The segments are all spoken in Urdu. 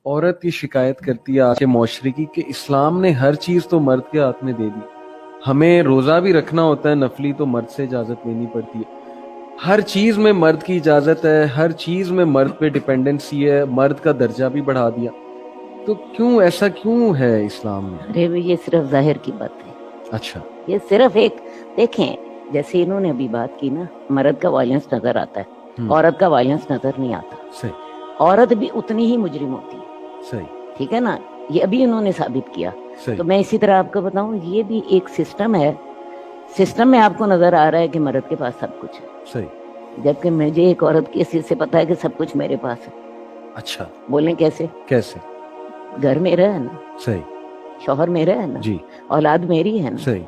عورت یہ شکایت کرتی ہے آج کے معاشرے کی کہ اسلام نے ہر چیز تو مرد کے ہاتھ میں دے دی. ہمیں روزہ بھی رکھنا ہوتا ہے نفلی تو مرد سے اجازت لینی پڑتی ہے. ہر چیز میں مرد کی اجازت ہے, ہر چیز میں مرد پہ ڈیپینڈنسی ہے, مرد کا درجہ بھی بڑھا دیا. تو کیوں ایسا کیوں ہے اسلام میں؟ ارے یہ صرف ظاہر کی بات ہے. اچھا, یہ صرف ایک دیکھیں جیسے انہوں نے ابھی بات کی نا, مرد کا وائلنس نظر آتا ہے, عورت کا وائلنس نظر نہیں آتا. صحیح عورت بھی اتنی ہی مجرم ہوتی ہے, صحیح ٹھیک ہے نا, یہ ابھی انہوں نے ثابت کیا. صحیح تو میں اسی طرح آپ کو بتاؤں, یہ بھی ایک سسٹم ہے. سسٹم میں آپ کو نظر آ رہا ہے کہ مرد کے پاس سب کچھ ہے, صحیح. جبکہ مجھے ایک عورت کی حیثیت سے پتا ہے کہ سب کچھ میرے پاس ہے. اچھا, بولیں کیسے؟ کیسے؟ گھر میرا ہے نا, صحیح, شوہر میرا ہے نا, جی, اولاد میری ہے نا, صحیح,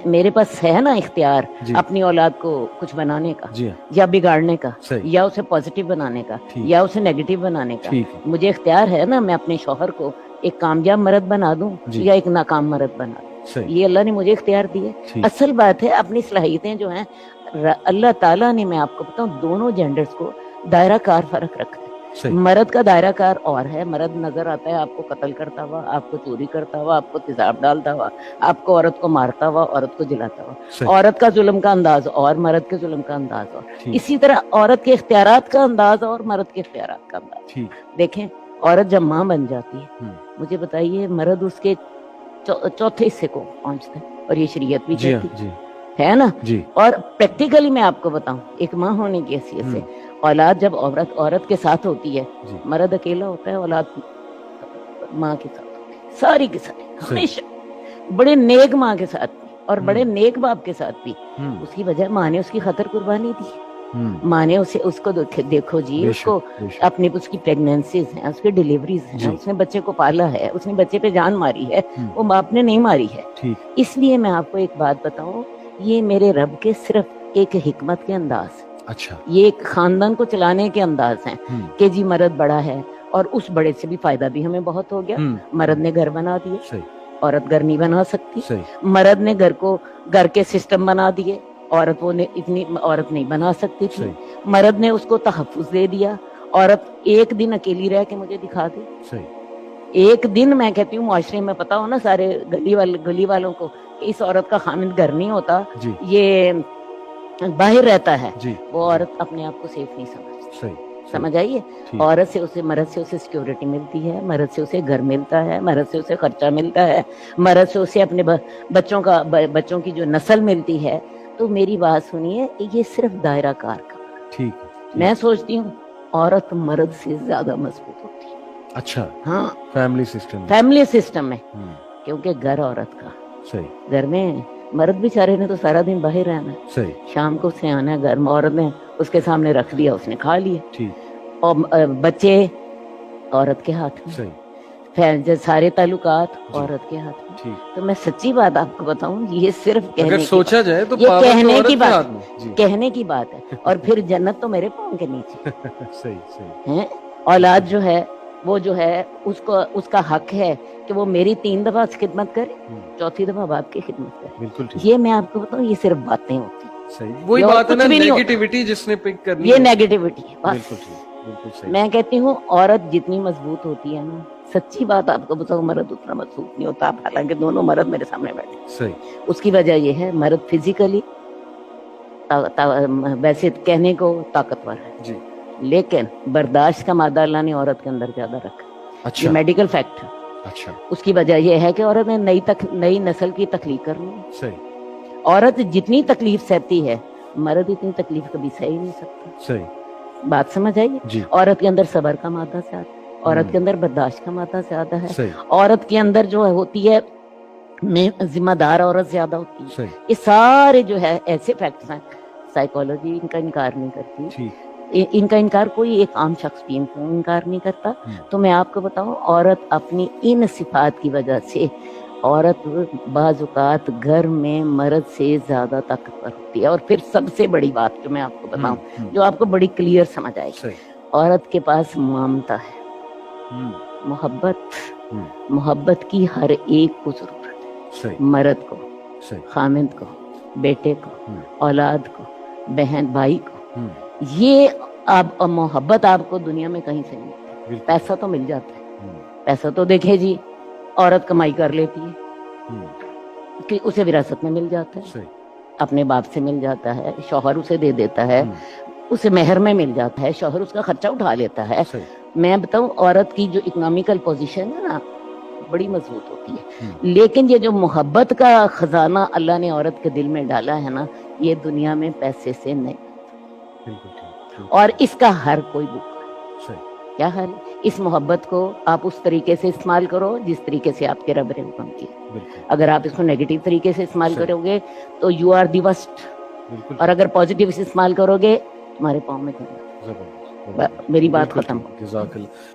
میرے پاس ہے نا اختیار جی, اپنی اولاد کو کچھ بنانے کا, جی ہاں, یا بگاڑنے کا, صحیح, یا اسے پازیٹیو بنانے کا, ٹھیک, یا اسے نیگیٹو بنانے کا. ٹھیک ہے, مجھے اختیار ہے نا, میں اپنے شوہر کو ایک کامیاب مرد بنا دوں جی, یا ایک ناکام مرد بنا دوں. صحیح, یہ اللہ نے مجھے اختیار دی ہے. ٹھیک, اصل بات ہے اپنی صلاحیتیں جو ہیں اللہ تعالیٰ نے, میں آپ کو بتاؤں, دونوں جینڈرز کو دائرہ کار فرق رکھا ہے. صحیح, مرد کا دائرہ کار اور ہے, مرد نظر آتا ہے آپ کو قتل کرتا ہوا, آپ کو چوری کرتا ہوا, آپ کو تیزاب ڈالتا ہوا, آپ کو عورت کو مارتا ہوا, عورت کو جلاتا ہوا. صحیح, عورت کا ظلم کا انداز اور, مرد کے ظلم کا انداز اور. ٹھیک, اسی طرح عورت کے اختیارات کا انداز اور, مرد کے اختیارات کا انداز. ٹھیک, دیکھیں عورت جب ماں بن جاتی ہے, ہم, مجھے بتائیے مرد اس کے چوتھے حصے کو پہنچتا ہے, اور یہ شریعت بھی جی ہاں, کہتی جی, ہے نا. جی, اور پریکٹیکلی میں آپ کو بتاؤں, ایک ماں ہونے کی حیثیت سے اولاد جب عورت کے ساتھ ہوتی ہے, جی, مرد اکیلا ہوتا ہے, اولاد ماں کے ساتھ ہوتی ہے, ساری کے ساتھ, صحیح, ہمیشہ بڑے نیک ماں کے ساتھ بھی اور بڑے نیک باپ کے ساتھ بھی. ہم, اس کی وجہ ماں نے اس کی خاطر قربانی دی. ہم, ماں نے اس کو دیکھو جی, بے اس کو شک, بے شک, اپنی اس کی پریگنینسیز ہیں, اس کی ڈیلیوریز ہیں, جی, اس نے بچے کو پالا ہے, اس نے بچے پہ جان ماری ہے, ہم, وہ باپ نے نہیں ماری ہے. ٹھیک, اس لیے میں آپ کو ایک بات بتاؤں, یہ میرے رب کے صرف ایک حکمت کے انداز, اچھا, یہ ایک خاندان کو چلانے کے انداز ہیں ہم, کہ جی مرد بڑا ہے, اور اس بڑے سے بھی فائدہ بھی ہمیں بہت ہو گیا. ہم, مرد نے گھر بنا دیے, صحیح, عورت گھر نہیں بنا سکتی. صحیح, مرد نے گھر کے سسٹم بنا دیے, عورت عورت نہیں بنا سکتی تھی. صحیح, مرد نے اس کو تحفظ دے دیا, عورت ایک دن اکیلی رہ کے مجھے دکھا دے. صحیح, ایک دن, میں کہتی ہوں معاشرے میں پتا ہو نا سارے گلی والوں کو کہ اس عورت کا خامند گھر نہیں ہوتا, جی, یہ باہر رہتا ہے, جی, وہ عورت اپنے آپ کو سیف نہیں سمجھتی. صحیح, سمجھ آئیے, ٹھیک, عورت سے مرد سے اسے سیکیورٹی ملتی ہے, مرد سے اسے گھر ملتا ہے, مرد سے اسے خرچہ ملتا ہے, مرد سے اسے اپنے بچوں کی جو نسل ملتی ہے. تو میری بات سنیے, یہ صرف دائرہ کار کا. ٹھیک, میں سوچتی ہوں عورت مرد سے زیادہ مضبوط ہوتی ہے. اچھا, ہاں, فیملی سسٹم, فیملی سسٹم میں, ہم, کیونکہ گھر عورت کا, صحیح, گھر میں مرد بیچارے نے تو سارا دن باہر رہنا ہے, صحیح, شام کو اسے آنا ہے گھر میں, عورت نے اس کے سامنے رکھ دیا, اس نے کھا لیا, ٹھیک, اور بچے عورت کے ہاتھ میں, صحیح, سارے تعلقات جی, عورت کے ہاتھ میں. ٹھیک. تو میں سچی بات آپ کو بتاؤں, یہ صرف اگر کہنے کی سوچا بات, جائے تو یہ پاور تو کہنے کی عورت کے بات, ہاتھ میں, جی, کہنے کی بات ہے. اور پھر جنت تو میرے پاؤں کے نیچے صحیح, صحیح, ہے. اولاد جو ہے وہ جو ہے اس کا حق ہے کہ وہ میری 3 دفعہ خدمت کرے, 4تھی دفعہ باپ کی خدمت کرے. بالکل ٹھیک, یہ میں آپ کو بتاؤں, یہ صرف باتیں ہوتی ہیں, صحیح, وہی یہ اور بات ہے نا, کچھ بھی نہیں ہوتا. نیگیٹیوٹی جس نے پک کرنی یہ ہے, نیگیٹیوٹی ہے بس. بالکل ٹھیک, بالکل صحیح, میں کہتی ہوں عورت جتنی مضبوط ہوتی ہے نا, سچی بات آپ کو بتاؤں, مرد اتنا مضبوط نہیں ہوتا. حالانکہ دونوں مرد میرے سامنے بیٹھے, صحیح, اس کی وجہ یہ ہے مرد فزیکلی ویسے کہنے کو طاقتور ہے, جی, لیکن برداشت کا مادہ اللہ نے عورت کے اندر زیادہ رکھا. یہ اچھا, میڈیکل فیکٹ ہے. اچھا, اس کی وجہ یہ ہے کہ عورت نے نئی نسل کی تخلیق کرنی ہے. صحیح, عورت جتنی تکلیف سہتی ہے, مرد اتنی تکلیف کبھی سہ ہی نہیں سکتا. صحیح, بات سمجھ آئیے, جی, عورت کے اندر صبر کا مادہ زیادہ ہے, عورت کے اندر برداشت کا مادہ زیادہ ہے, صحیح, عورت کے اندر جو ہوتی ہے ذمہ دار عورت زیادہ ہوتی ہے. صحیح, یہ سارے جو ہے ایسے فیکٹس ہیں, سائیکالوجی ان کا انکار نہیں کرتی, ٹھیک, ان کا انکار کوئی ایک عام شخص بھی انکار نہیں کرتا. تو میں آپ کو بتاؤں, عورت اپنی ان صفات کی وجہ سے, عورت بعض اوقات گھر میں مرد سے زیادہ طاقتور ہوتی ہے. اور پھر سب سے بڑی بات جو میں آپ کو بتاؤں, جو آپ کو بڑی کلیئر سمجھ آئے گی, صحیح, عورت کے پاس ممتا ہے, محبت کی ہر ایک کو ضرورت ہے. صحیح, مرد کو, صحیح, خامند کو, بیٹے کو, اولاد کو, بہن بھائی کو, یہ اب محبت آپ کو دنیا میں کہیں سے نہیں ملتی. پیسہ تو مل جاتا ہے, پیسہ تو دیکھے جی عورت کمائی کر لیتی ہے ہوں، کہ اسے وراثت میں مل جاتا ہے، صحیح، اپنے باپ سے مل جاتا ہے، شوہر اسے دے دیتا ہے، اسے مہر میں مل جاتا ہے، شوہر اس کا خرچہ اٹھا لیتا ہے. صحیح، میں بتاؤں عورت کی جو اکنامیکل پوزیشن ہے نا بڑی مضبوط ہوتی ہے. ہوں، لیکن یہ جو محبت کا خزانہ اللہ نے عورت کے دل میں ڈالا ہے نا یہ دنیا میں پیسے سے نہیں بالکل ٹھیک، بالکل اور ٹھیک، اس کا ہر کوئی بھوکا ہے. صحیح، کیا حل ہے؟ اس محبت کو آپ اس طریقے سے استعمال کرو جس طریقے سے آپ کے رب نے حکم کیا. بالکل، اگر آپ اس کو نیگیٹو طریقے سے استعمال صحیح، کرو گے تو یو آر دی ورسٹ بالکل اور ٹھیک، اگر پازیٹیو سے استعمال کرو گے تمہارے پاؤں میں جنت. زبردست، زبردست، میری بات بالکل ختم. ٹھیک، جزاک اللہ.